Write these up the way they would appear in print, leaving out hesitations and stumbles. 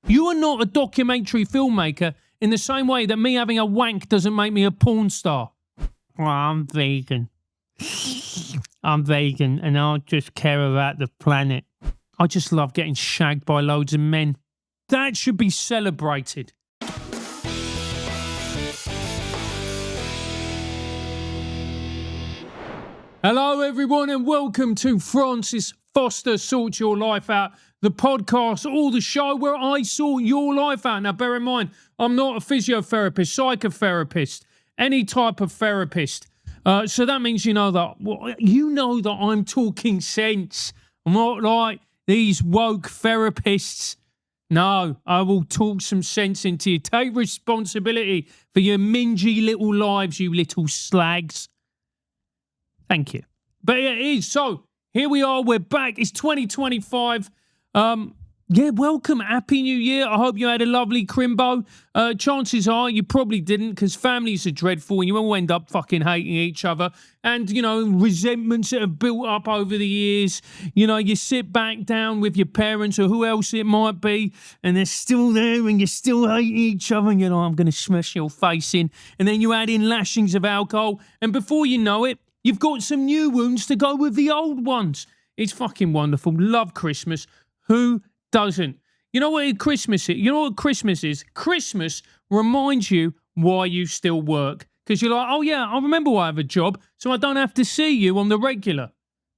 You are not a documentary filmmaker in the same way that me having a wank doesn't make me a porn star. Well, I'm vegan. I'm vegan and I just care about the planet. I just love getting shagged by loads of men. That should be celebrated. Hello everyone and welcome to Francis Foster Sort Your Life Out, the podcast or the show where I sort your life out. Now bear in mind, I'm not a physiotherapist, psychotherapist, any type of therapist. So that means you know that I'm talking sense. I'm not like these woke therapists. No, I will talk some sense into you. Take responsibility for your mingy little lives, you little slags. Thank you. But yeah, it is. So here we are. We're back. It's 2025. Welcome. Happy New Year. I hope you had a lovely crimbo. Chances are you probably didn't, because families are dreadful and you all end up fucking hating each other. And, you know, resentments that have built up over the years. You know, you sit back down with your parents or who else it might be, and they're still there and you still hate each other. And you're like, I'm going to smash your face in. And then you add in lashings of alcohol. And before you know it, you've got some new wounds to go with the old ones. It's fucking wonderful. Love Christmas. Who doesn't? You know what Christmas is? You know what Christmas is? Christmas reminds you why you still work. Because you're like, oh yeah, I remember why I have a job, so I don't have to see you on the regular.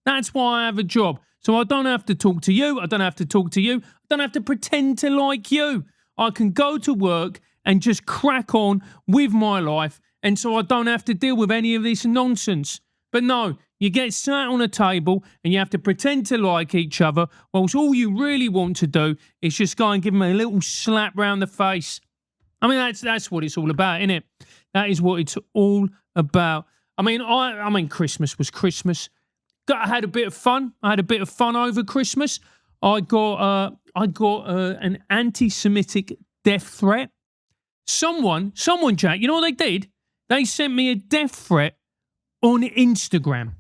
That's why I have a job. So I don't have to talk to you. I don't have to talk to you. I don't have to pretend to like you. I can go to work and just crack on with my life, and so I don't have to deal with any of this nonsense. But no, you get sat on a table and you have to pretend to like each other, whilst all you really want to do is just go and give them a little slap round the face. I mean, that's what it's all about, isn't it? That is what it's all about. I mean, Christmas was Christmas. I had a bit of fun. I had a bit of fun over Christmas. I got an anti-Semitic death threat. Someone, Jack, you know what they did? They sent me a death threat on Instagram.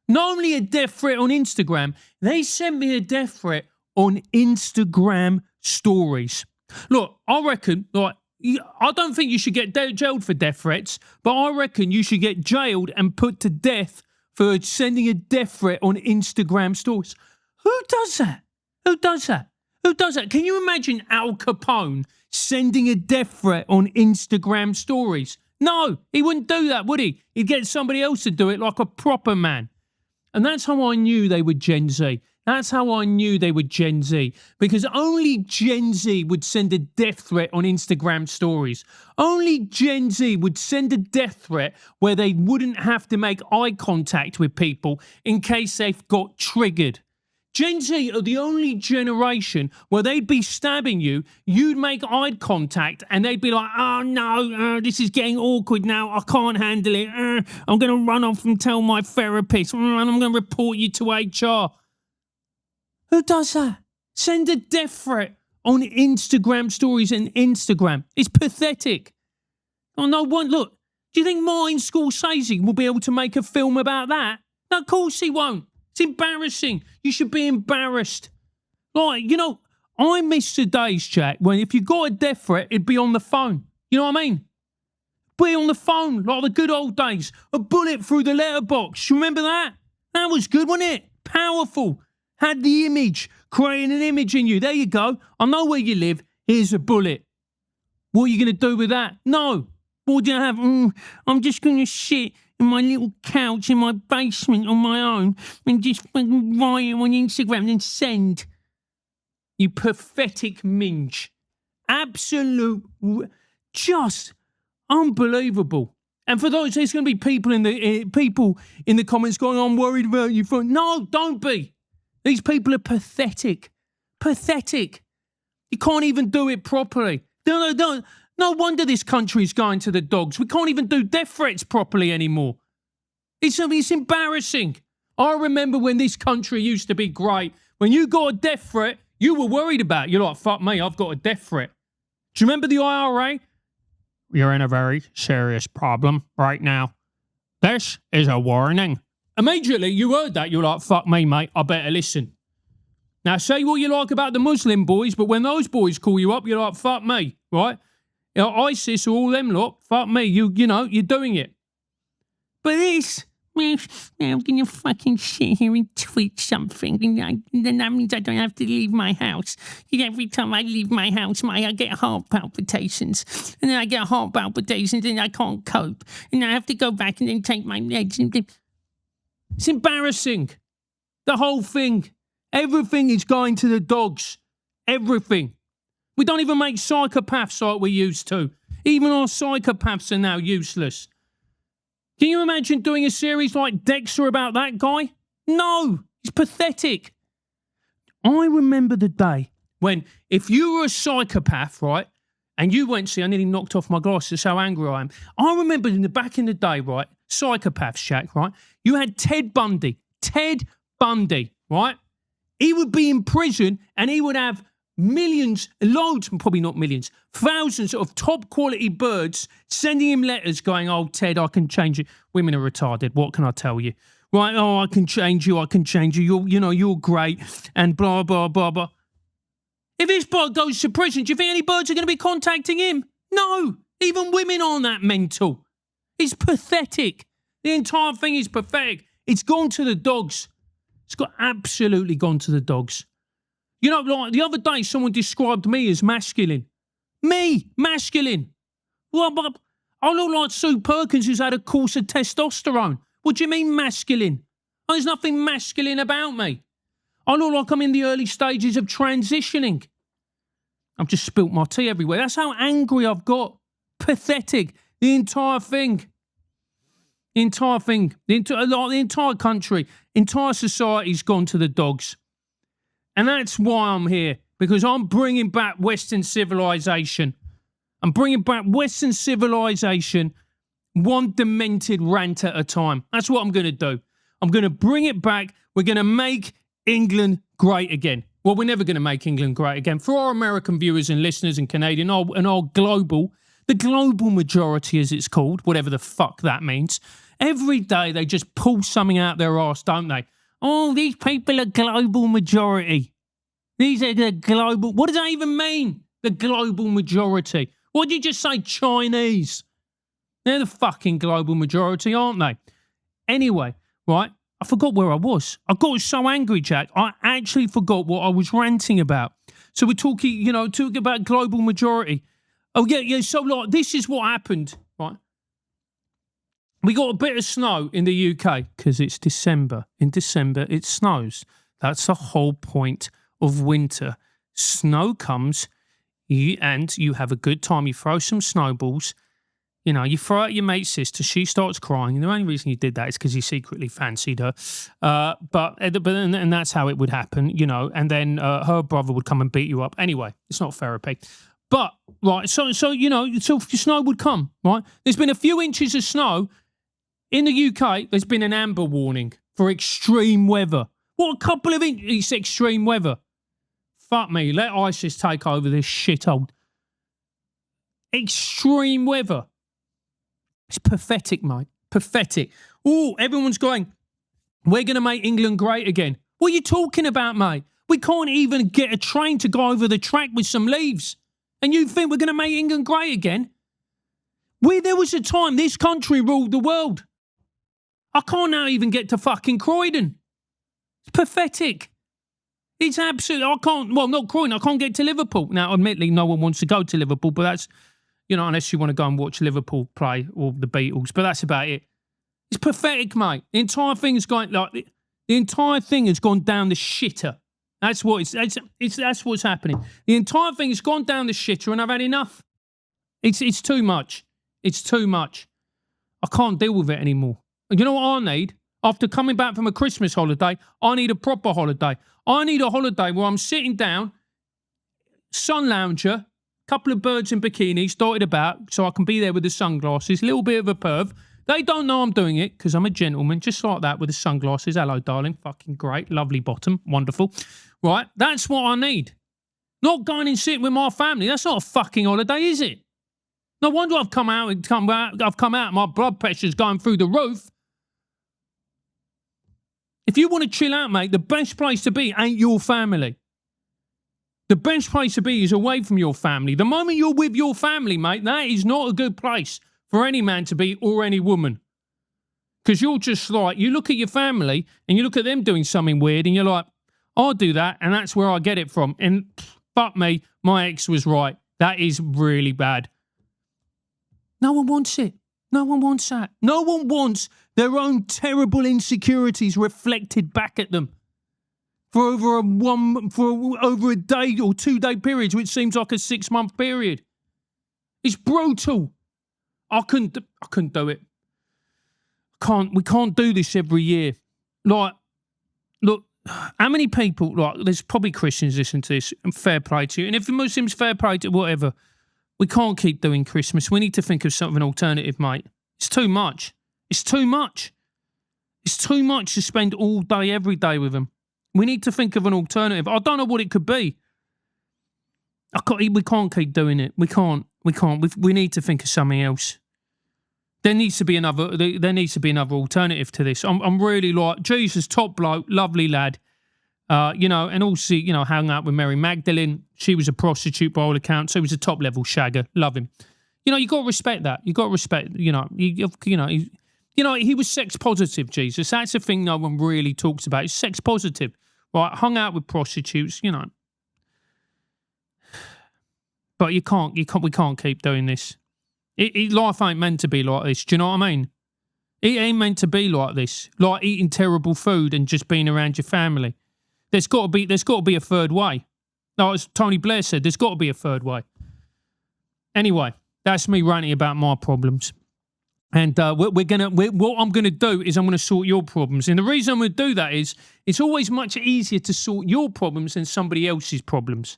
Not only a death threat on Instagram, they sent me a death threat on Instagram stories. Look, I reckon, I don't think you should get jailed for death threats, but I reckon you should get jailed and put to death for sending a death threat on Instagram stories. Who does that? Who does that? Who does that? Can you imagine Al Capone sending a death threat on Instagram stories? No, he wouldn't do that, would he? He'd get somebody else to do it like a proper man. And that's how I knew they were Gen Z. That's how I knew they were Gen Z. Because only Gen Z would send a death threat on Instagram stories. Only Gen Z would send a death threat where they wouldn't have to make eye contact with people in case they've got triggered. Gen Z are the only generation where they'd be stabbing you, you'd make eye contact, and they'd be like, oh no, this is getting awkward now, I can't handle it, I'm going to run off and tell my therapist, and I'm going to report you to HR. Who does that? Send a death threat on Instagram stories and Instagram. It's pathetic. Oh no, look, do you think Martin Scorsese will be able to make a film about that? No, of course he won't. It's embarrassing. You should be embarrassed. Like, you know, I miss the days, Jack, when if you got a death threat, it'd be on the phone. You know what I mean? Be on the phone, like the good old days. A bullet through the letterbox. You remember that? That was good, wasn't it? Powerful. Had the image, creating an image in you. There you go. I know where you live. Here's a bullet. What are you going to do with that? No. What do you have? I'm just going to sit in my little couch in my basement on my own and just write it on Instagram and send. You pathetic minge. Absolute, just unbelievable. And for those, there's going to be people in the comments going, I'm worried about you. No, don't be. These people are pathetic. Pathetic. You can't even do it properly. No wonder this country is going to the dogs. We can't even do death threats properly anymore. It's embarrassing. I remember when this country used to be great. When you got a death threat, you were worried about it. You're like, fuck me, I've got a death threat. Do you remember the IRA? You're in a very serious problem right now. This is a warning. Immediately, you heard that. You're like, fuck me, mate, I better listen. Now, say what you like about the Muslim boys, but when those boys call you up, you're like, fuck me, right? You know, ISIS or all them lot, fuck me, you know, you're doing it. But this, well, I'm going to fucking sit here and tweet something, and then that means I don't have to leave my house. And every time I leave my house, I get heart palpitations. And then I get heart palpitations, and I can't cope. And I have to go back and then take my meds. It's embarrassing. The whole thing. Everything is going to the dogs. Everything. We don't even make psychopaths like we used to. Even our psychopaths are now useless. Can you imagine doing a series like Dexter about that guy? No, he's pathetic. I remember the day when if you were a psychopath, right, and you went, see, I nearly knocked off my glasses, that's how angry I am. I remember back in the day, right, psychopaths, Shaq, right, you had Ted Bundy, right? He would be in prison and he would have millions, loads, probably not millions, thousands of top quality birds sending him letters going, oh, Ted, I can change you. Women are retarded. What can I tell you? Right? Oh, I can change you. You're great. And blah, blah, blah, blah. If this bird goes to prison, do you think any birds are going to be contacting him? No. Even women aren't that mental. It's pathetic. The entire thing is pathetic. It's gone to the dogs. It's got absolutely gone to the dogs. You know, like the other day, someone described me as masculine. Me, masculine. Well, but I look like Sue Perkins who's had a course of testosterone. What do you mean masculine? Oh, there's nothing masculine about me. I look like I'm in the early stages of transitioning. I've just spilt my tea everywhere. That's how angry I've got. Pathetic. The entire thing. The entire country, entire society's gone to the dogs. And that's why I'm here, because I'm bringing back Western civilization. I'm bringing back Western civilization one demented rant at a time. That's what I'm going to do. I'm going to bring it back. We're going to make England great again. Well, we're never going to make England great again. For our American viewers and listeners and Canadian and our global, the global majority as it's called, whatever the fuck that means, every day they just pull something out their arse, don't they? Oh, these people are global majority. These are the global... What does that even mean? The global majority. What did you just say? Chinese. They're the fucking global majority, aren't they? Anyway, right, I forgot where I was. I got so angry, Jack. I actually forgot what I was ranting about. So we're talking, talking about global majority. Oh, yeah, so like, this is what happened, right? We got a bit of snow in the UK because it's December. In December, it snows. That's the whole point of winter. Snow comes and you have a good time. You throw some snowballs. You throw at your mate's sister. She starts crying. And the only reason you did that is because you secretly fancied her. But that's how it would happen, And then her brother would come and beat you up. Anyway, it's not therapy. But, right, so snow would come, right? There's been a few inches of snow. In the UK, there's been an amber warning for extreme weather. What, a couple of inches? It's extreme weather. Fuck me, let ISIS take over this shithole. Extreme weather. It's pathetic, mate. Pathetic. Oh, everyone's going, we're going to make England great again. What are you talking about, mate? We can't even get a train to go over the track with some leaves. And you think we're going to make England great again? There was a time this country ruled the world. I can't now even get to fucking Croydon. It's pathetic. It's absolutely... not Croydon, I can't get to Liverpool. Now, admittedly, no one wants to go to Liverpool, but that's, unless you want to go and watch Liverpool play or the Beatles, but that's about it. It's pathetic, mate. The entire thing has gone, the entire thing has gone down the shitter. That's what's happening. The entire thing has gone down the shitter and I've had enough. It's too much. It's too much. I can't deal with it anymore. And you know what I need? After coming back from a Christmas holiday, I need a proper holiday. I need a holiday where I'm sitting down, sun lounger, couple of birds in bikinis dotted about so I can be there with the sunglasses, a little bit of a perv. They don't know I'm doing it because I'm a gentleman, just like that with the sunglasses. Hello, darling. Fucking great. Lovely bottom. Wonderful. Right? That's what I need. Not going and sitting with my family. That's not a fucking holiday, is it? No wonder I've come out and my blood pressure's going through the roof. If you want to chill out, mate, the best place to be ain't your family. The best place to be is away from your family. The moment you're with your family, mate, that is not a good place for any man to be or any woman. Because you're just like, you look at your family and you look at them doing something weird and you're like, I'll do that and that's where I get it from. And fuck me, my ex was right. That is really bad. No one wants it. No one wants that. No one wants their own terrible insecurities reflected back at them for over a day or 2 day period, which seems like a 6 month period. It's brutal. I couldn't do it. We can't do this every year. Like, look, how many people, like, there's probably Christians listen to this, and fair play to you. And if the Muslims, fair play to whatever. We can't keep doing Christmas. We need to think of something alternative, mate. It's too much. It's too much. It's too much to spend all day, every day with them. We need to think of an alternative. I don't know what it could be. We can't keep doing it. We can't. We need to think of something else. There needs to be another alternative to this. I'm really like, Jesus, top bloke, lovely lad. And also, hung out with Mary Magdalene. She was a prostitute by all accounts, so he was a top level shagger. Love him. You got to respect that. You got to respect, he was sex positive, Jesus. That's the thing no one really talks about. He's sex positive, right? Hung out with prostitutes, But we can't keep doing this. Life ain't meant to be like this. Do you know what I mean? It ain't meant to be like this. Like eating terrible food and just being around your family. There's got to be a third way. Like as Tony Blair said, there's got to be a third way. Anyway, that's me ranting about my problems. And what I'm gonna do is I'm gonna sort your problems. And the reason I'm gonna do that is it's always much easier to sort your problems than somebody else's problems.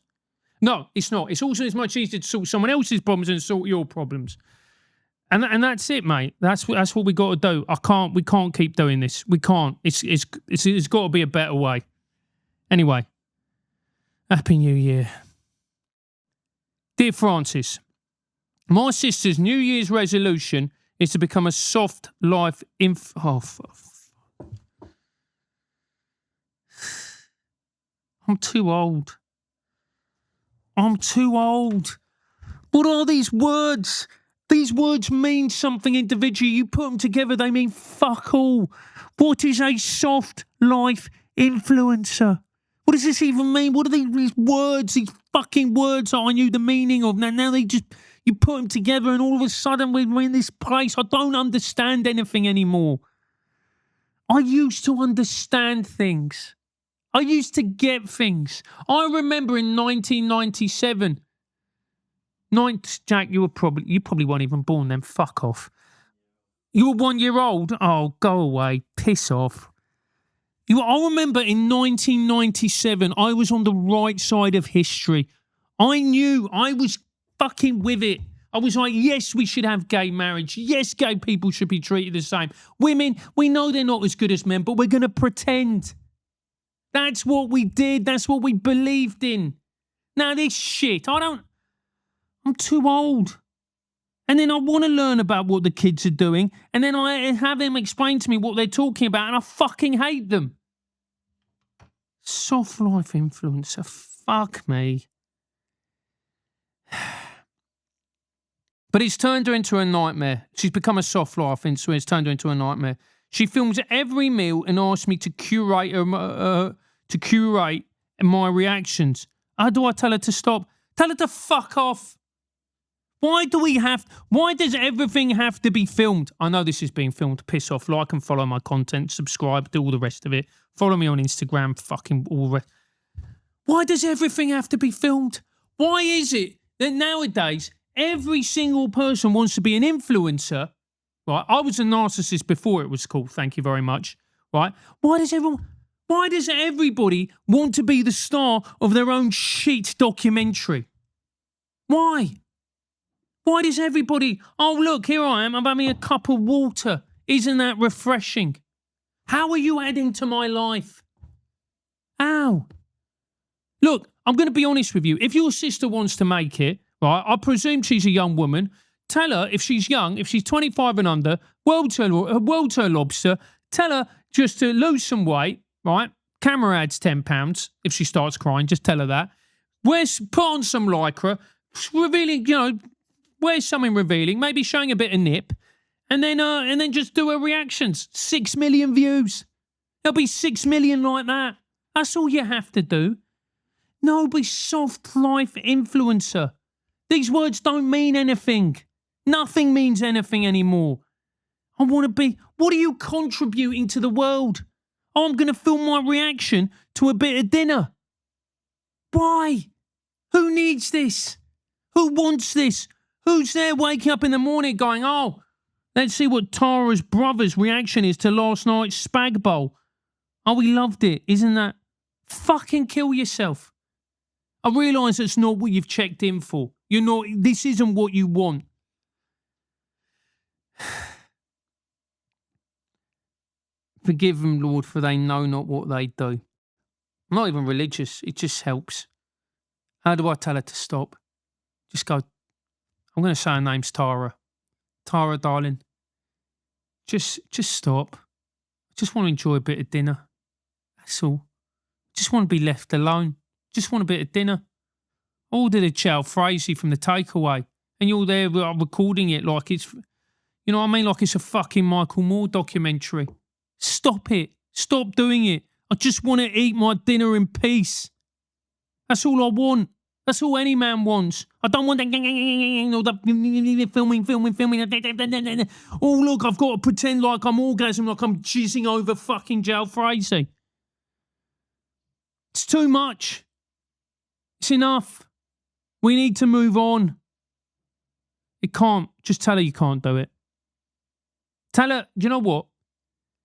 No, it's not. It's also as much easier to sort someone else's problems than sort your problems. And that's it, mate. That's what we got to do. We can't keep doing this. We can't. It's got to be a better way. Anyway, Happy New Year. Dear Francis, my sister's New Year's resolution is to become a soft life I'm too old. What are these words? These words mean something individually. You put them together, they mean fuck all. What is a soft life influencer? What does this even mean? What are these words, these fucking words that I knew the meaning of? Now you put them together and all of a sudden we're in this place. I don't understand anything anymore. I used to understand things. I used to get things. I remember in 1997. Jack, you probably weren't even born then. Fuck off. You were 1 year old? Oh, go away. Piss off. I remember in 1997, I was on the right side of history. I knew I was fucking with it. I was like, yes, we should have gay marriage. Yes, gay people should be treated the same. Women, we know they're not as good as men, but we're going to pretend. That's what we did. That's what we believed in. Now this shit, I'm too old. And then I want to learn about what the kids are doing. And then I have them explain to me what they're talking about. And I fucking hate them. Soft life influencer. Fuck me. But it's turned her into a nightmare. She's become a soft life influencer. It's turned her into a nightmare. She films every meal and asks me to curate my reactions. How do I tell her to stop? Tell her to fuck off. Why does everything have to be filmed? I know this is being filmed. Piss off. Like and follow my content. Subscribe. Do all the rest of it. Follow me on Instagram. Fucking all the rest. Why does everything have to be filmed? Why is it that nowadays every single person wants to be an influencer? Right? I was a narcissist before it was cool. Thank you very much. Right? Why does everybody want to be the star of their own shit documentary? Why? Why does everybody, oh, look, here I am, I'm having a cup of water. Isn't that refreshing? How are you adding to my life? How? Look, I'm going to be honest with you. If your sister wants to make it, right, I presume she's a young woman, tell her if she's young, if she's 25 and under, world tour lobster, tell her just to lose some weight, right? Camera adds £10 if she starts crying. Just tell her that. Put on some lycra, revealing, wear something revealing, maybe showing a bit of nip, and then just do her reactions. 6 million views. There'll be 6 million like that. That's all you have to do. No, be soft life influencer. These words don't mean anything. Nothing means anything anymore. I want to be, what are you contributing to the world? Oh, I'm going to film my reaction to a bit of dinner. Why? Who needs this? Who wants this? Who's there waking up in the morning going, oh, let's see what Tara's brother's reaction is to last night's spag bowl. Oh, we loved it. Isn't that? Fucking kill yourself. I realise it's not what you've checked in for. This isn't what you want. Forgive them, Lord, for they know not what they do. I'm not even religious. It just helps. How do I tell her to stop? Just go, I'm going to say her name's Tara. Tara, darling. Just stop. I just want to enjoy a bit of dinner. That's all. Just want to be left alone. Just want a bit of dinner. I ordered a chow Frazee from the takeaway, and you're there recording it like it's, like it's a fucking Michael Moore documentary. Stop it. Stop doing it. I just want to eat my dinner in peace. That's all I want. That's all any man wants. I don't want that filming. Oh, look, I've got to pretend like I'm orgasming, like I'm jizzing over fucking Joe Frazee. It's too much. It's enough. We need to move on. It can't. Just tell her you can't do it. Tell her, you know what?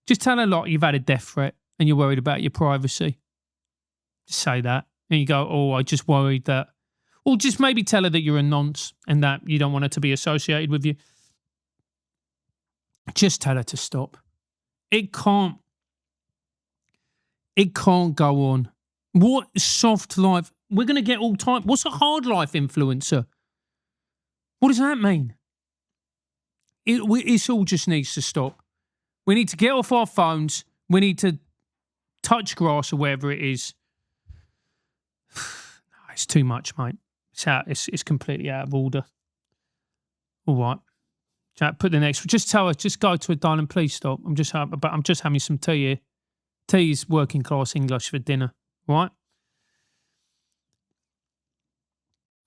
Just tell her like you've had a death threat and you're worried about your privacy. Just say that. And you go, oh, I just worried that. Or just maybe tell her that you're a nonce and that you don't want her to be associated with you. Just tell her to stop. It can't go on. What soft life? We're going to get all time. What's a hard life influencer? What does that mean? It all just needs to stop. We need to get off our phones. We need to touch grass or wherever it is. It's too much, mate. It's completely out of order. All right. Jack, put the next. Just tell her. Just go to her, darling. Please stop. I'm just having some tea here. Tea's working class English for dinner. Right.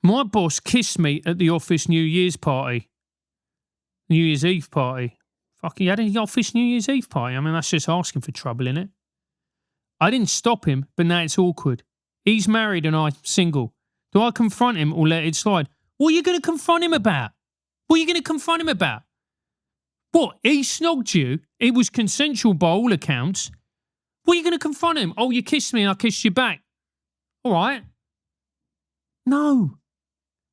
My boss kissed me at the office New Year's party. New Year's Eve party. Fuck, he had an office New Year's Eve party. I mean, that's just asking for trouble, innit? I didn't stop him, but now it's awkward. He's married and I'm single. Do I confront him or let it slide? What are you going to confront him about? What What? He snogged you? It was consensual by all accounts. What are you going to confront him? Oh, you kissed me and I kissed you back. All right. No.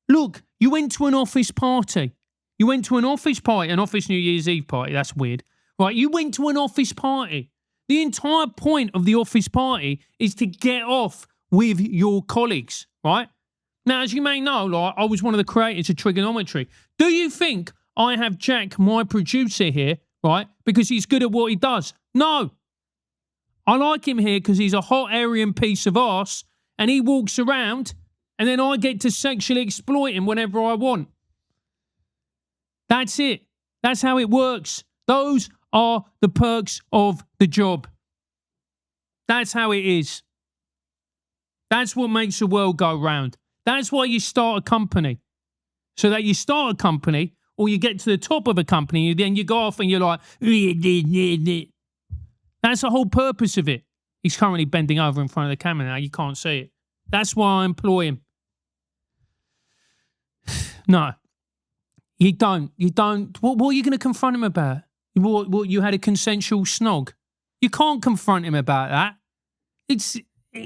Look, you went to an office party. An office New Year's Eve party. That's weird. Right, you went to an office party. The entire point of the office party is to get off with your colleagues, right? Now, as you may know, like, I was one of the creators of TRIGGERnometry. Do you think I have Jack, my producer, here, right, because he's good at what he does? No. I like him here because he's a hot Aryan piece of arse and he walks around and then I get to sexually exploit him whenever I want. That's it. That's how it works. Those are the perks of the job. That's how it is. That's what makes the world go round. That's why you start a company. So that you start a company or you get to the top of a company and then you go off and you're like, that's the whole purpose of it. He's currently bending over in front of the camera now. You can't see it. That's why I employ him. No. You don't. What are you going to confront him about? What, you had a consensual snog? You can't confront him about that.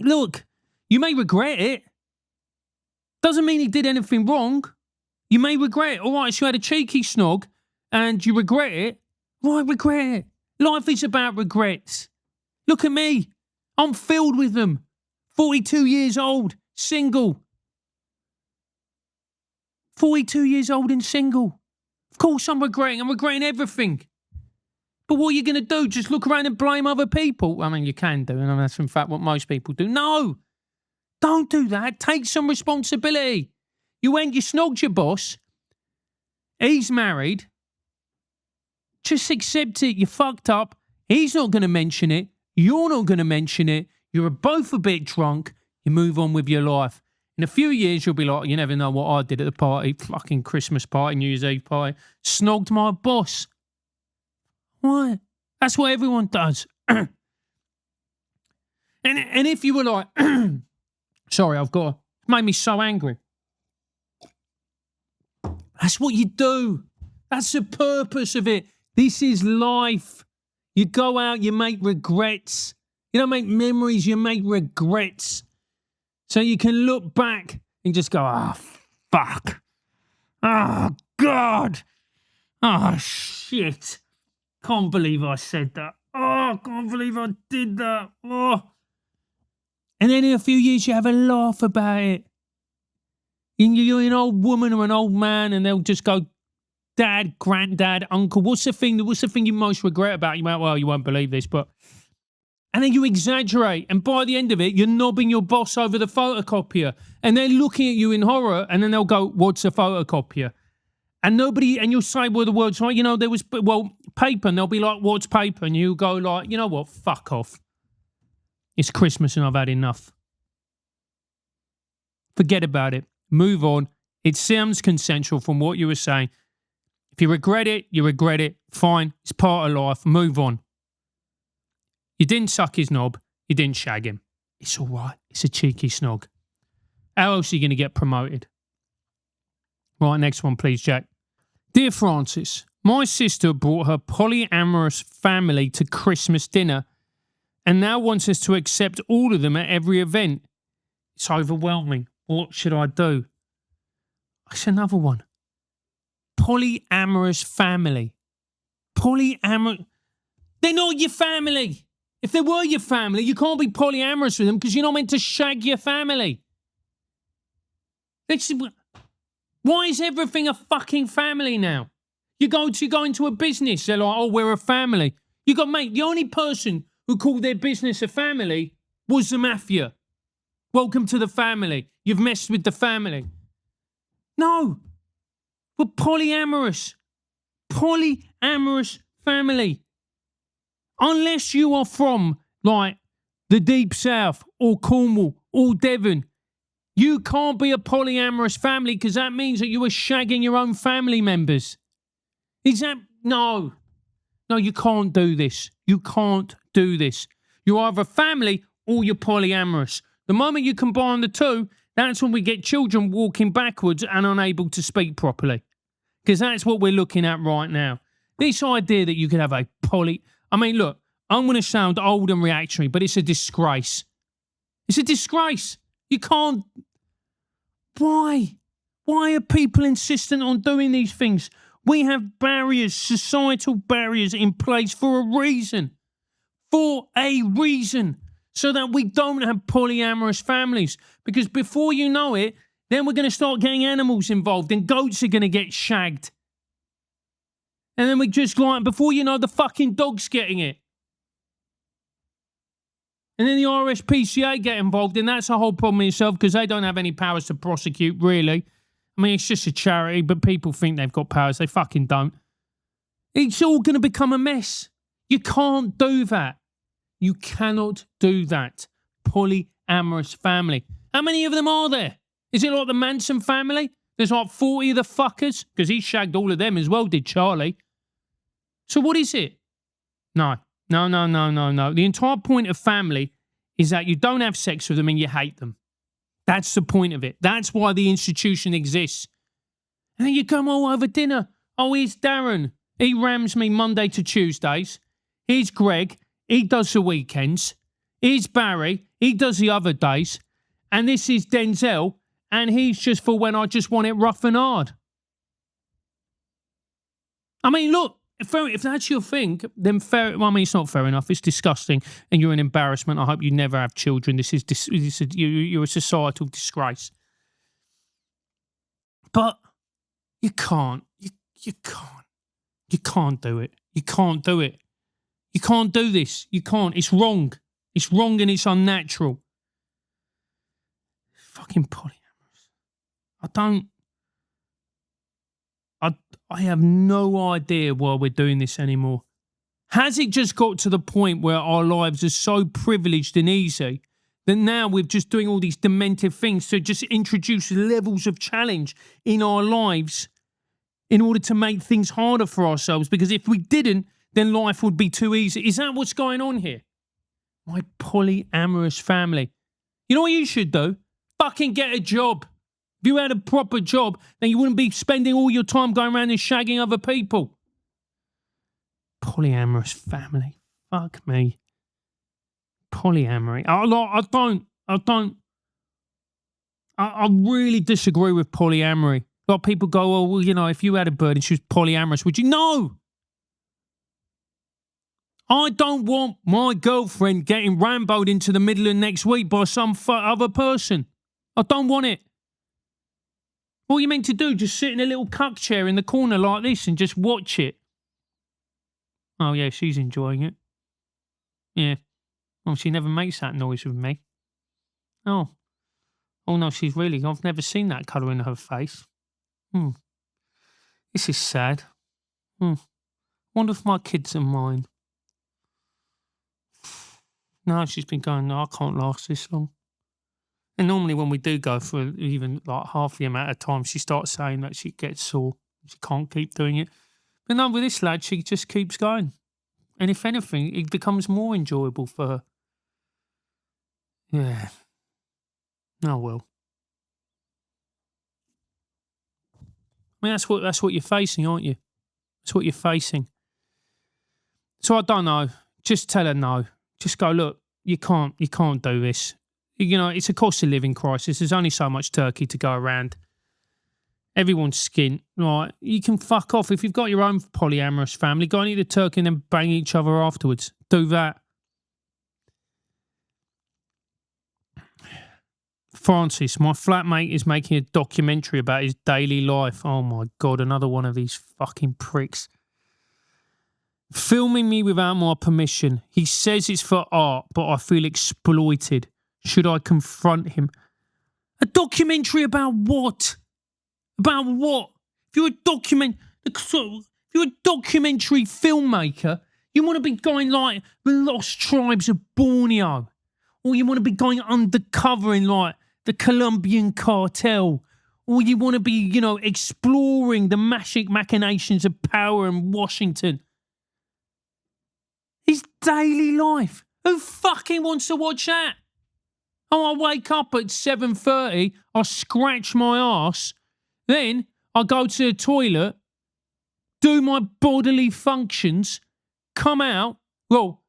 Look, you may regret it. Doesn't mean he did anything wrong. You may regret it. All right, so you had a cheeky snog and you regret it. Right, regret it. Life is about regrets. Look at me. I'm filled with them. 42 years old, single. 42 years old and single. Of course I'm regretting everything. But what are you going to do? Just look around and blame other people? I mean, you can do, and that's in fact what most people do. No, don't do that. Take some responsibility. You snogged your boss. He's married. Just accept it. You fucked up. He's not going to mention it. You're not going to mention it. You're both a bit drunk. You move on with your life. In a few years, you'll be like, you never know what I did at the party. Fucking Christmas party, New Year's Eve party. Snogged my boss. Why? That's what everyone does. and if you were like, sorry, it made me so angry. That's what you do. That's the purpose of it. This is life. You go out, you make regrets. You don't make memories, you make regrets. So you can look back and just go, fuck. Oh, God. Oh, shit. Can't believe I said that. Oh, can't believe I did that. Oh. And then in a few years, you have a laugh about it. You're an old woman or an old man, and they'll just go, Dad, Granddad, Uncle, what's the thing you most regret about? You went, well, you won't believe this, but... And then you exaggerate, and by the end of it, you're knobbing your boss over the photocopier, and they're looking at you in horror, and then they'll go, what's a photocopier? And you'll say, well, the words, right, there was, paper, and they'll be like, what's paper? And you go like, you know what, fuck off. It's Christmas and I've had enough. Forget about it. Move on. It sounds consensual from what you were saying. If you regret it, you regret it. Fine. It's part of life. Move on. You didn't suck his knob. You didn't shag him. It's all right. It's a cheeky snog. How else are you going to get promoted? Right, next one, please, Jack. Dear Francis, my sister brought her polyamorous family to Christmas dinner and now wants us to accept all of them at every event. It's overwhelming. What should I do? It's another one. Polyamorous family. They're not your family. If they were your family, you can't be polyamorous with them because you're not meant to shag your family. Why is everything a fucking family now? You go into a business, they're like, oh, we're a family. Mate, the only person who called their business a family was the mafia. Welcome to the family. You've messed with the family. No. We're polyamorous. Polyamorous family. Unless you are from, like, the Deep South or Cornwall or Devon, you can't be a polyamorous family because that means that you are shagging your own family members. No. No, you can't do this. You can't do this. You're either family or you're polyamorous. The moment you combine the two, that's when we get children walking backwards and unable to speak properly. Because that's what we're looking at right now. This idea that you could have a I mean, look, I'm going to sound old and reactionary, but it's a disgrace. It's a disgrace. You can't... Why? Why are people insistent on doing these things? We have barriers, societal barriers in place for a reason. For a reason. So that we don't have polyamorous families. Because before you know it, then we're going to start getting animals involved and goats are going to get shagged. And then we just before you know, the fucking dog's getting it. And then the RSPCA get involved, and that's a whole problem in itself because they don't have any powers to prosecute, really. I mean, it's just a charity, but people think they've got powers. They fucking don't. It's all going to become a mess. You can't do that. You cannot do that. Polyamorous family. How many of them are there? Is it like the Manson family? There's like 40 of the fuckers? Because he shagged all of them as well, did Charlie. So what is it? No. The entire point of family is that you don't have sex with them and you hate them. That's the point of it. That's why the institution exists. And then you come all over dinner. Oh, here's Darren. He rams me Monday to Tuesdays. Here's Greg. He does the weekends. Here's Barry. He does the other days. And this is Denzel. And he's just for when I just want it rough and hard. I mean, look, if that's your thing, then fair. Well, I mean, it's not fair enough. It's disgusting, and you're an embarrassment. I hope you never have children. You're a societal disgrace. But you can't. You can't do it. You can't do it. You can't do this. You can't. It's wrong. It's wrong and it's unnatural. Fucking polyamorous. I have no idea why we're doing this anymore. Has it just got to the point where our lives are so privileged and easy that now we're just doing all these demented things to just introduce levels of challenge in our lives in order to make things harder for ourselves? Because if we didn't, then life would be too easy. Is that what's going on here? My polyamorous family. You know what you should do? Fucking get a job. If you had a proper job, then you wouldn't be spending all your time going around and shagging other people. Polyamorous family. Fuck me. Polyamory. I really disagree with polyamory. A lot of people go, oh, well, you know, if you had a bird and she was polyamorous, would you? No! I don't want my girlfriend getting ramboed into the middle of next week by some other person. I don't want it. What are you meant to do? Just sit in a little cuck chair in the corner like this and just watch it? Oh, yeah, she's enjoying it. Yeah. Well, she never makes that noise with me. Oh. Oh, no, she's really... I've never seen that colour in her face. This is sad. Wonder if my kids are mine. No, she's been going, no, I can't last this long. And normally when we do go for even like half the amount of time, she starts saying that she gets sore. She can't keep doing it. But no, with this lad, she just keeps going. And if anything, it becomes more enjoyable for her. Yeah. Oh, well. I mean, that's what you're facing, aren't you? That's what you're facing. So I don't know. Just tell her no. Just go, look, you can't do this. You know, it's a cost of living crisis. There's only so much turkey to go around. Everyone's skint. Right? You can fuck off. If you've got your own polyamorous family, go and eat the turkey and then bang each other afterwards. Do that. Francis, my flatmate is making a documentary about his daily life. Oh my God, another one of these fucking pricks. Filming me without my permission. He says it's for art, but I feel exploited. Should I confront him? A documentary about what? About what? If you're a documentary filmmaker, you want to be going like the Lost Tribes of Borneo, or you want to be going undercover in like the Colombian cartel, or you want to be, you know, exploring the machinations of power in Washington. His daily life. Who fucking wants to watch that? Oh, I wake up at 7:30, I scratch my arse, then I go to the toilet, do my bodily functions, come out, well,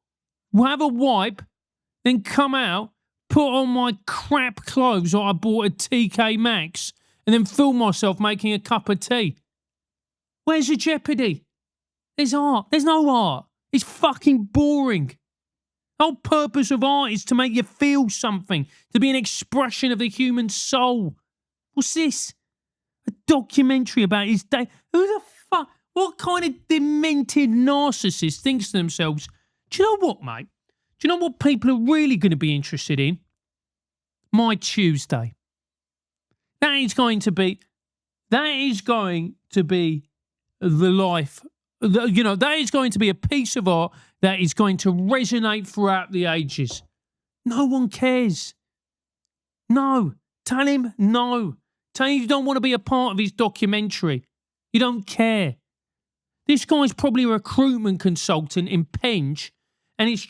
have a wipe, then come out, put on my crap clothes that I bought at TK Maxx, and then film myself making a cup of tea. Where's the jeopardy? There's art. There's no art. It's fucking boring. The whole purpose of art is to make you feel something, to be an expression of the human soul. What's this? A documentary about his day. Who the fuck? What kind of demented narcissist thinks to themselves, do you know what, mate? Do you know what people are really going to be interested in? My Tuesday. That is going to be the life. You know, that is going to be a piece of art that is going to resonate throughout the ages. No one cares. No. Tell him no. Tell him you don't want to be a part of his documentary. You don't care. This guy's probably a recruitment consultant in Penge, and he's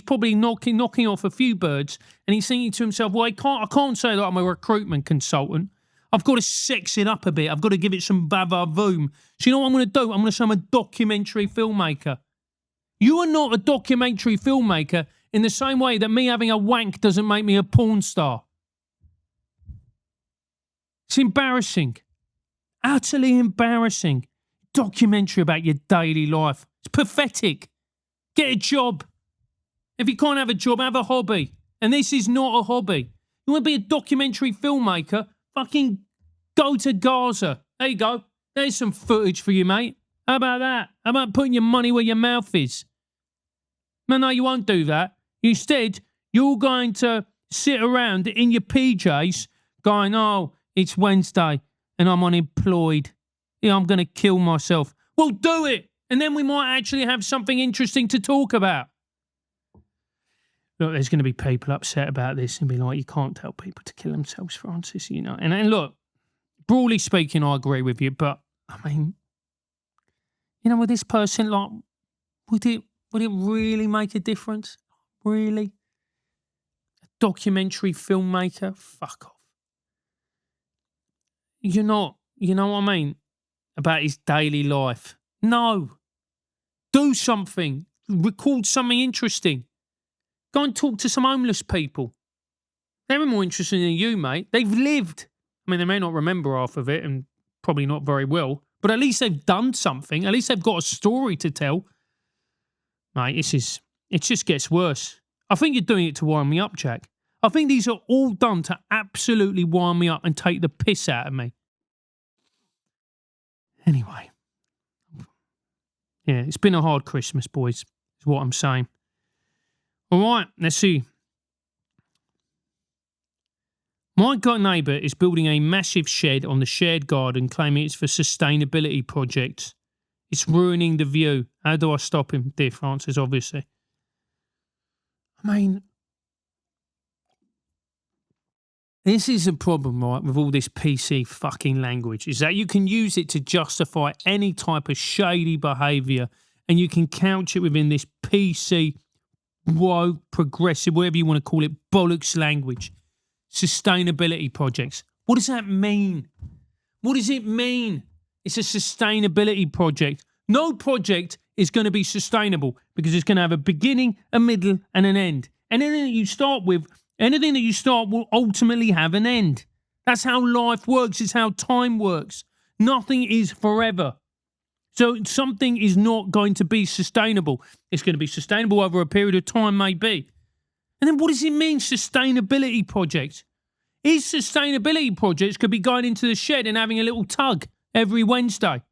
probably knocking off a few birds, and he's thinking to himself, well, I can't say that I'm a recruitment consultant. I've got to sex it up a bit. I've got to give it some va-va-voom. So you know what I'm going to do? I'm going to say I'm a documentary filmmaker. You are not a documentary filmmaker in the same way that me having a wank doesn't make me a porn star. It's embarrassing. Utterly embarrassing. Documentary about your daily life. It's pathetic. Get a job. If you can't have a job, have a hobby. And this is not a hobby. You want to be a documentary filmmaker? Fucking go to Gaza. There you go. There's some footage for you, mate. How about that? How about putting your money where your mouth is? No, you won't do that. Instead, you're going to sit around in your PJs going, oh, it's Wednesday and I'm unemployed. Yeah, I'm going to kill myself. Well, do it. And then we might actually have something interesting to talk about. Look, there's going to be people upset about this and be like, you can't tell people to kill themselves, Francis, you know. And look, broadly speaking, I agree with you. But, I mean, you know, with this person, like, would it really make a difference? Really? A documentary filmmaker? Fuck off. You're not, you know what I mean? About his daily life. No. Do something. Record something interesting. Go and talk to some homeless people. They're more interesting than you, mate. They've lived. I mean, they may not remember half of it and probably not very well, but at least they've done something. At least they've got a story to tell. Mate, it just gets worse. I think you're doing it to wind me up, Jack. I think these are all done to absolutely wind me up and take the piss out of me. Anyway. Yeah, it's been a hard Christmas, boys, is what I'm saying. All right, let's see. My neighbour is building a massive shed on the shared garden, claiming it's for sustainability projects. It's ruining the view. How do I stop him? Dear Francis, obviously. I mean, this is a problem, right, with all this PC fucking language, is that you can use it to justify any type of shady behaviour and you can couch it within this PC, woke, progressive, whatever you want to call it, bollocks language. Sustainability projects. What does that mean? What does it mean? It's a sustainability project. No project is going to be sustainable because it's going to have a beginning, a middle, and an end. Anything that you start with, anything that you start will ultimately have an end. That's how life works. It's how time works. Nothing is forever. So something is not going to be sustainable. It's going to be sustainable over a period of time, maybe. And then what does it mean, sustainability project? His sustainability projects could be going into the shed and having a little tug every Wednesday.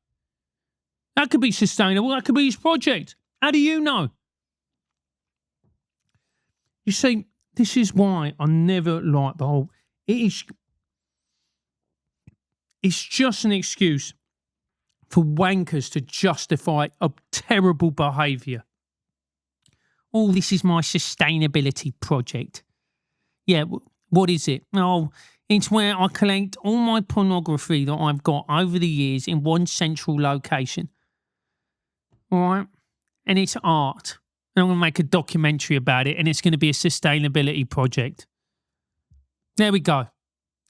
That could be sustainable. That could be his project. How do you know? You see, this is why I never like the whole... It's just an excuse for wankers to justify a terrible behaviour. Oh, this is my sustainability project. Yeah, what is it? Oh, it's where I collect all my pornography that I've got over the years in one central location. All right? And it's art. And I'm going to make a documentary about it, and it's going to be a sustainability project. There we go.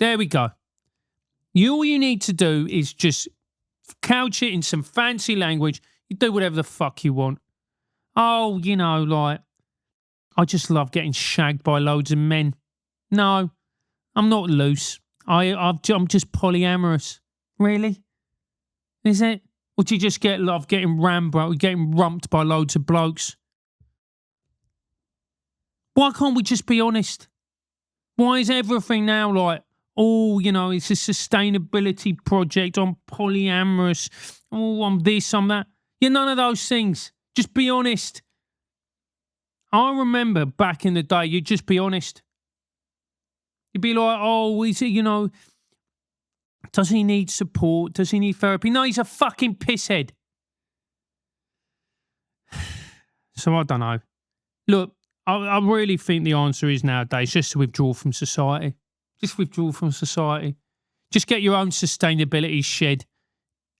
There we go. All you need to do is just couch it in some fancy language. You do whatever the fuck you want. Oh, you know, like, I just love getting shagged by loads of men. No, I'm not loose. I'm just polyamorous. Really? Is it? Or do you just love getting rumped by loads of blokes? Why can't we just be honest? Why is everything now like, oh, you know, it's a sustainability project, I'm polyamorous, oh, I'm this, I'm that. You're none of those things. Just be honest. I remember back in the day, you'd just be honest. You'd be like, oh, is it, you know, does he need support? Does he need therapy? No, he's a fucking pisshead. So I don't know. Look, I really think the answer is nowadays just to withdraw from society. Just withdraw from society. Just get your own sustainability shed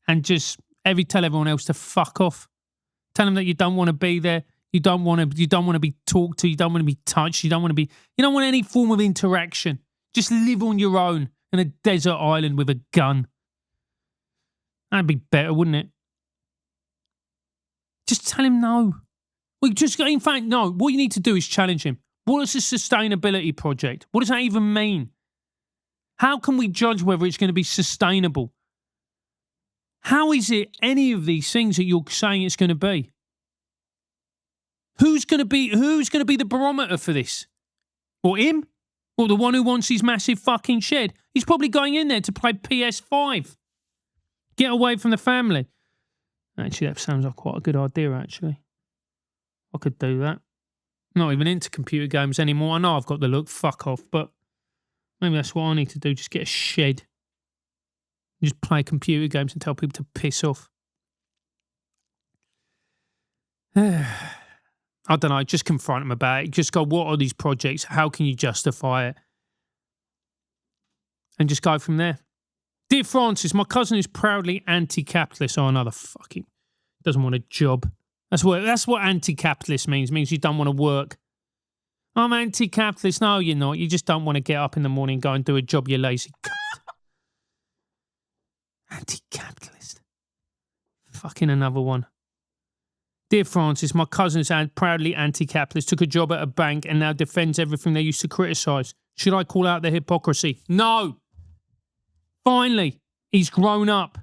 and just tell everyone else to fuck off. Tell them that you don't want to be there. You don't want to be talked to. You don't want to be touched. You don't want any form of interaction. Just live on your own in a desert island with a gun. That'd be better, wouldn't it? Just tell him no. Well, in fact, no. What you need to do is challenge him. What is a sustainability project? What does that even mean? How can we judge whether it's going to be sustainable? How is it any of these things that you're saying it's going to be? Who's going to be the barometer for this? Or him? Or the one who wants his massive fucking shed? He's probably going in there to play PS5. Get away from the family. Actually, that sounds like quite a good idea, actually. I could do that. Not even into computer games anymore. I know I've got the look, fuck off, but maybe that's what I need to do, just get a shed. Just play computer games and tell people to piss off. I don't know, just confront them about it. Just go, what are these projects? How can you justify it? And just go from there. Dear Francis, my cousin is proudly anti-capitalist. Oh, another fucking... doesn't want a job. That's what anti-capitalist means. It means you don't want to work. I'm anti-capitalist. No, you're not. You just don't want to get up in the morning and go and do a job, you lazy cunt. Anti-capitalist. Fucking another one. Dear Francis, my cousin is proudly anti-capitalist, took a job at a bank and now defends everything they used to criticise. Should I call out their hypocrisy? No. Finally, he's grown up.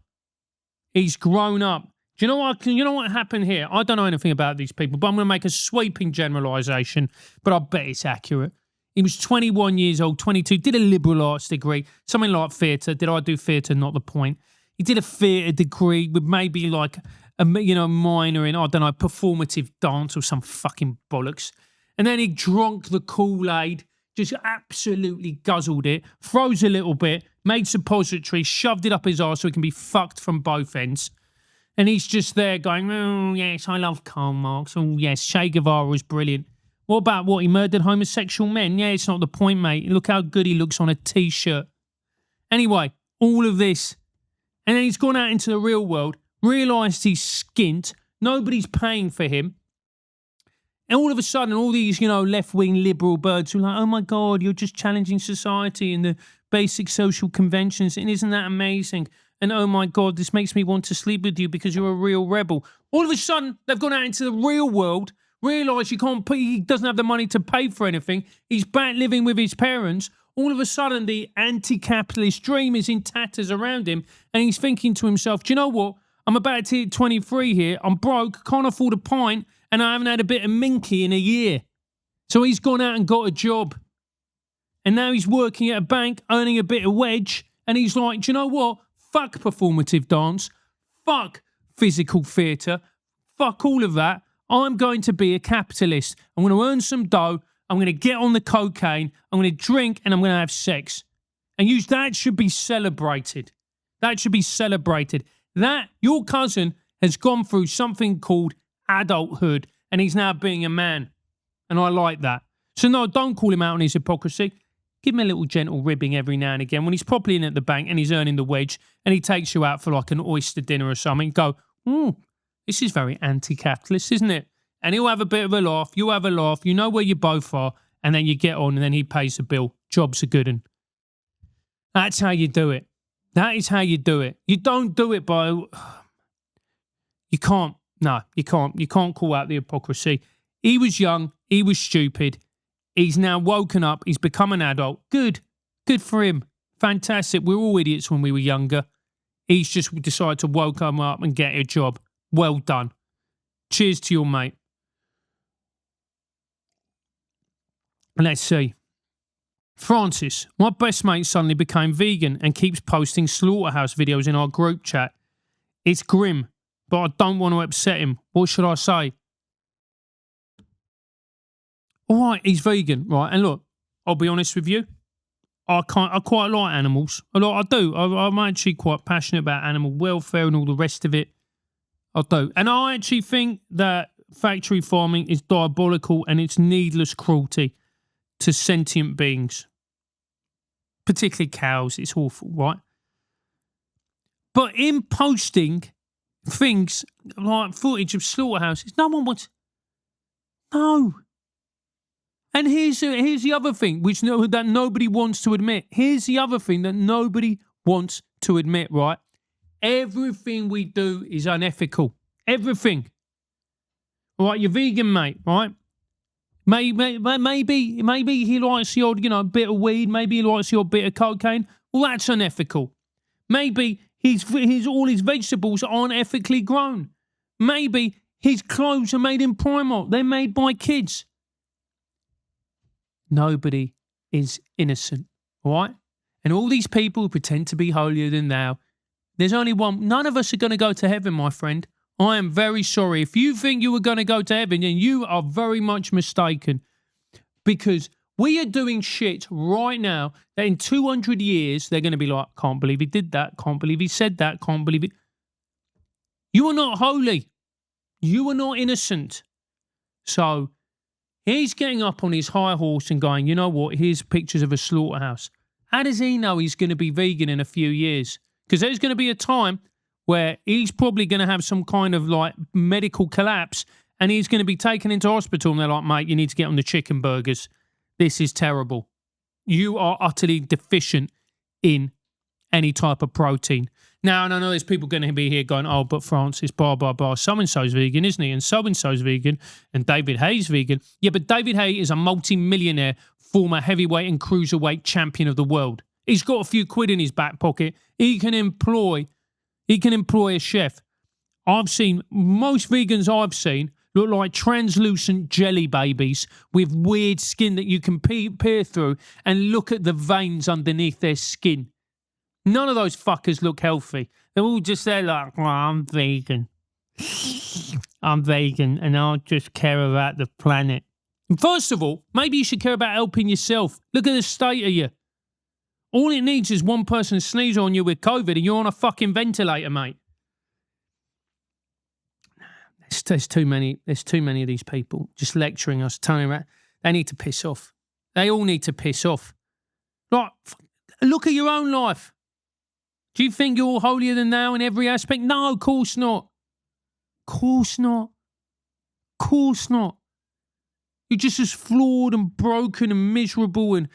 He's grown up. Do you know what? You know what happened here? I don't know anything about these people, but I'm going to make a sweeping generalisation, but I bet it's accurate. He was 21 years old, 22, did a liberal arts degree, something like theatre. Did I do theatre? Not the point. He did a theatre degree with maybe like a minor in, I don't know, performative dance or some fucking bollocks. And then he drank the Kool-Aid, just absolutely guzzled it, froze a little bit, made suppository, shoved it up his arse so he can be fucked from both ends. And he's just there going, oh, yes, I love Karl Marx. Oh, yes, Che Guevara was brilliant. What about what? He murdered homosexual men? Yeah, it's not the point, mate. Look how good he looks on a T-shirt. Anyway, all of this. And then he's gone out into the real world, realised he's skint, nobody's paying for him. And all of a sudden, all these, left-wing liberal birds who are like, oh my God, you're just challenging society and the basic social conventions. And isn't that amazing? And oh my God, this makes me want to sleep with you because you're a real rebel. All of a sudden, they've gone out into the real world, realised he doesn't have the money to pay for anything. He's back living with his parents. All of a sudden, the anti-capitalist dream is in tatters around him. And he's thinking to himself, do you know what? I'm about to hit 23 here. I'm broke, can't afford a pint, and I haven't had a bit of minky in a year. So he's gone out and got a job. And now he's working at a bank, earning a bit of wedge. And he's like, do you know what? Fuck performative dance. Fuck physical theatre. Fuck all of that. I'm going to be a capitalist. I'm going to earn some dough. I'm going to get on the cocaine. I'm going to drink and I'm going to have sex. And that should be celebrated. That should be celebrated. That your cousin has gone through something called adulthood and he's now being a man. And I like that. So no, don't call him out on his hypocrisy. Give him a little gentle ribbing every now and again when he's properly in at the bank and he's earning the wedge and he takes you out for like an oyster dinner or something. Go, this is very anti-capitalist, isn't it? And he'll have a bit of a laugh. You'll have a laugh. You know where you both are. And then you get on and then he pays the bill. Job's a good one. That's how you do it. That is how you do it. You don't do it by... You can't. No, you can't. You can't call out the hypocrisy. He was young. He was stupid. He's now woken up. He's become an adult. Good. Good for him. Fantastic. We were all idiots when we were younger. He's just decided to woke him up and get a job. Well done. Cheers to your mate. Let's see. Francis, my best mate suddenly became vegan and keeps posting slaughterhouse videos in our group chat. It's grim, but I don't want to upset him. What should I say? All right, he's vegan, right? And look, I'll be honest with you. I quite like animals. I do. I'm actually quite passionate about animal welfare and all the rest of it. I do. And I actually think that factory farming is diabolical and it's needless cruelty to sentient beings, particularly cows. It's awful, right? But in posting things like footage of slaughterhouses, no one wants... No. And here's the other thing, that nobody wants to admit. Here's the other thing that nobody wants to admit, right? Everything we do is unethical. Everything. All right, you're vegan, mate, right? Maybe he likes the odd, bit of weed. Maybe he likes the odd bit of cocaine. Well, that's unethical. Maybe all his vegetables aren't ethically grown. Maybe his clothes are made in Primark. They're made by kids. Nobody is innocent, all right? And all these people who pretend to be holier than thou, there's only one. None of us are going to go to heaven, my friend. I am very sorry. If you think you were going to go to heaven, then you are very much mistaken. Because we are doing shit right now that in 200 years, they're going to be like, can't believe he did that, can't believe he said that, can't believe it. You are not holy. You are not innocent. So he's getting up on his high horse and going, you know what, here's pictures of a slaughterhouse. How does he know he's going to be vegan in a few years? Because there's going to be a time where he's probably going to have some kind of like medical collapse and he's going to be taken into hospital and they're like, mate, you need to get on the chicken burgers. This is terrible. You are utterly deficient in any type of protein. Now, and I know there's people going to be here going, oh, but Francis, blah, blah, blah. So-and-so's vegan, isn't he? And so-and-so's vegan. And David Hayes vegan. Yeah, but David Hayes is a multi-millionaire, former heavyweight and cruiserweight champion of the world. He's got a few quid in his back pocket. He can employ a chef. I've seen, most vegans I've seen look like translucent jelly babies with weird skin that you can peer through and look at the veins underneath their skin. None of those fuckers look healthy. They're all just there like, well, I'm vegan. I'm vegan and I just care about the planet. And first of all, maybe you should care about helping yourself. Look at the state of you. All it needs is one person to sneeze on you with COVID and you're on a fucking ventilator, mate. There's too many of these people just lecturing us, telling us they need to piss off. They all need to piss off. Like, look at your own life. Do you think you're holier than thou in every aspect? No, of course not. Of course not. Of course not. You're just as flawed and broken and miserable and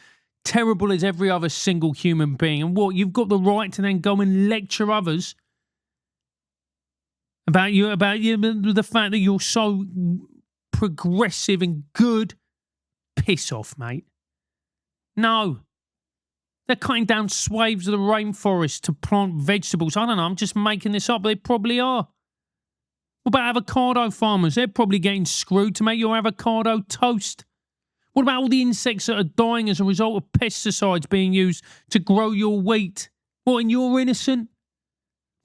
terrible as every other single human being. And what, you've got the right to then go and lecture others about the fact that you're so progressive and good? Piss off, mate. No. They're cutting down swathes of the rainforest to plant vegetables. I don't know, I'm just making this up, but they probably are. What about avocado farmers? They're probably getting screwed to make your avocado toast. What about all the insects that are dying as a result of pesticides being used to grow your wheat? What, and you're innocent?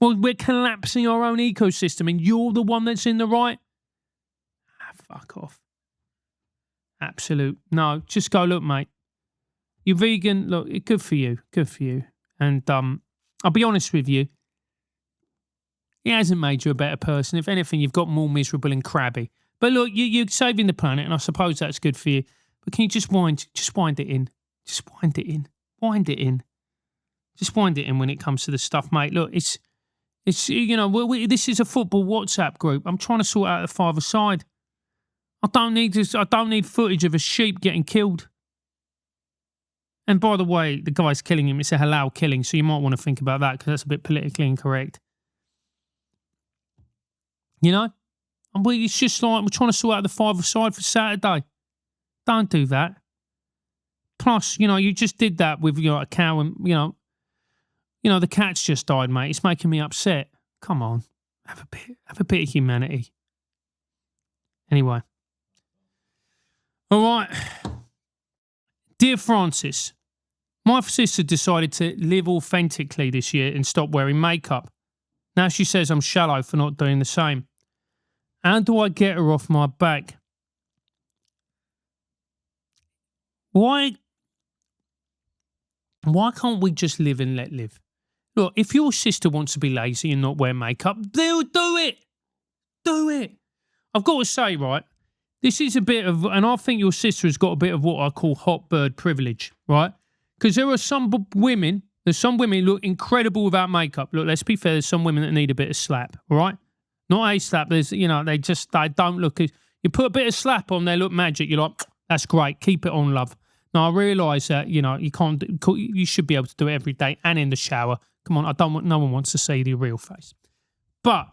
Well, we're collapsing our own ecosystem and you're the one that's in the right? Fuck off. Absolute. No, just go, look, mate. You're vegan, look, good for you. Good for you. And I'll be honest with you, it hasn't made you a better person. If anything, you've got more miserable and crabby. But look, you're saving the planet, and I suppose that's good for you. But can you just wind it in? Just wind it in. Wind it in. Just wind it in when it comes to the stuff, mate. Look, it's you know, this is a football WhatsApp group. I'm trying to sort out the five-a-side. I don't need footage of a sheep getting killed. And by the way, the guy's killing him. It's a halal killing, so you might want to think about that because that's a bit politically incorrect. You know? It's just like we're trying to sort out the five-a-side for Saturday. Don't do that. Plus, you know, you just did that with, you know, a cow and, you know, the cat's just died, mate. It's making me upset. Come on. Have a bit of humanity. Anyway. All right. Dear Francis, my sister decided to live authentically this year and stop wearing makeup. Now she says I'm shallow for not doing the same. How do I get her off my back? Why can't we just live and let live? Look, if your sister wants to be lazy and not wear makeup, they'll do it. Do it. I've got to say, right, this is a bit of, and I think your sister has got a bit of what I call hot bird privilege, right? Because there are some women who look incredible without makeup. Look, let's be fair, there's some women that need a bit of slap, all right? Not a slap, there's, you know, they don't look, you put a bit of slap on, they look magic, you're like, that's great, keep it on, love. Now, I realise that, you know, you should be able to do it every day and in the shower. Come on, no one wants to see the real face. But,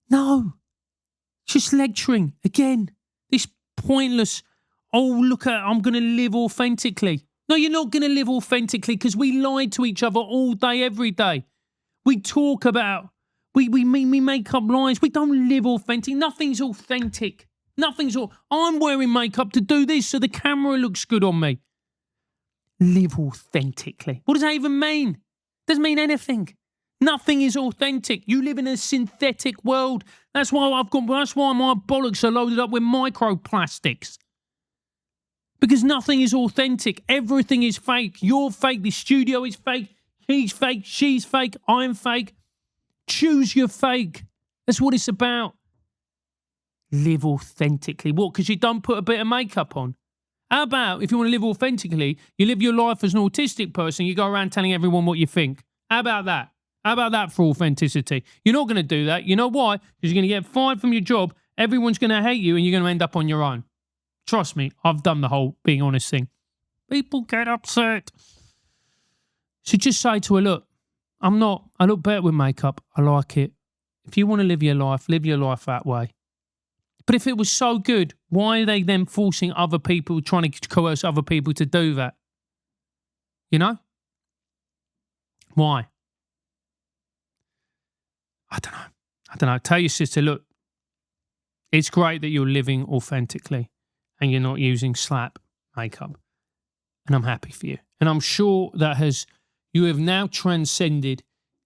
no, just lecturing, again, this pointless, oh, look at, I'm going to live authentically. No, you're not going to live authentically because we lie to each other all day, every day. We talk about, we make up lies. We don't live authentic. Nothing's authentic. I'm wearing makeup to do this so the camera looks good on me. Live authentically. What does that even mean? Doesn't mean anything. Nothing is authentic. You live in a synthetic world. That's why my bollocks are loaded up with microplastics. Because nothing is authentic. Everything is fake. You're fake. The studio is fake. He's fake. She's fake. I'm fake. Choose your fake. That's what it's about. Live authentically. What? Because you don't put a bit of makeup on. How about if you want to live authentically, you live your life as an autistic person, you go around telling everyone what you think. How about that? How about that for authenticity? You're not going to do that. You know why? Because you're going to get fired from your job, everyone's going to hate you, and you're going to end up on your own. Trust me, I've done the whole being honest thing. People get upset. So just say to her, look, I look better with makeup. I like it. If you want to live your life that way. But if it was so good, why are they then forcing other people, trying to coerce other people to do that? You know? Why? I don't know. Tell your sister, look, it's great that you're living authentically and you're not using slap makeup. And I'm happy for you. And I'm sure that you have now transcended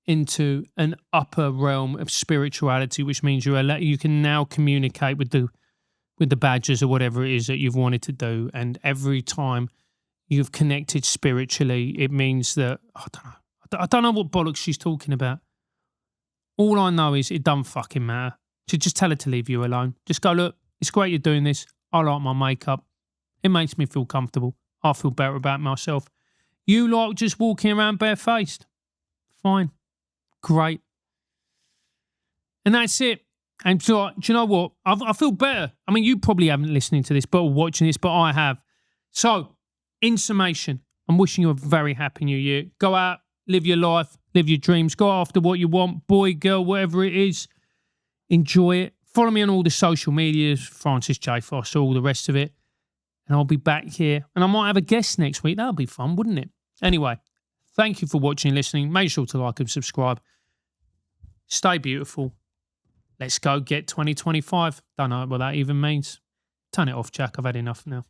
into an upper realm of spirituality, which means you can now communicate with the badgers or whatever it is that you've wanted to do. And every time you've connected spiritually, it means that, I don't know what bollocks she's talking about. All I know is it doesn't fucking matter. So just tell her to leave you alone. Just go, look, it's great you're doing this. I like my makeup. It makes me feel comfortable. I feel better about myself. You like just walking around barefaced. Fine. Great. And that's it. And so, do you know what? I feel better. I mean, you probably haven't listening to this, but or watching this, but I have. So, in summation, I'm wishing you a very happy new year. Go out, live your life, live your dreams, go after what you want, boy, girl, whatever it is. Enjoy it. Follow me on all the social medias, Francis J. Foster, all the rest of it. And I'll be back here. And I might have a guest next week. That'll be fun, wouldn't it? Anyway, thank you for watching and listening. Make sure to like and subscribe. Stay beautiful. Let's go get 2025. Don't know what that even means. Turn it off, Jack. I've had enough now.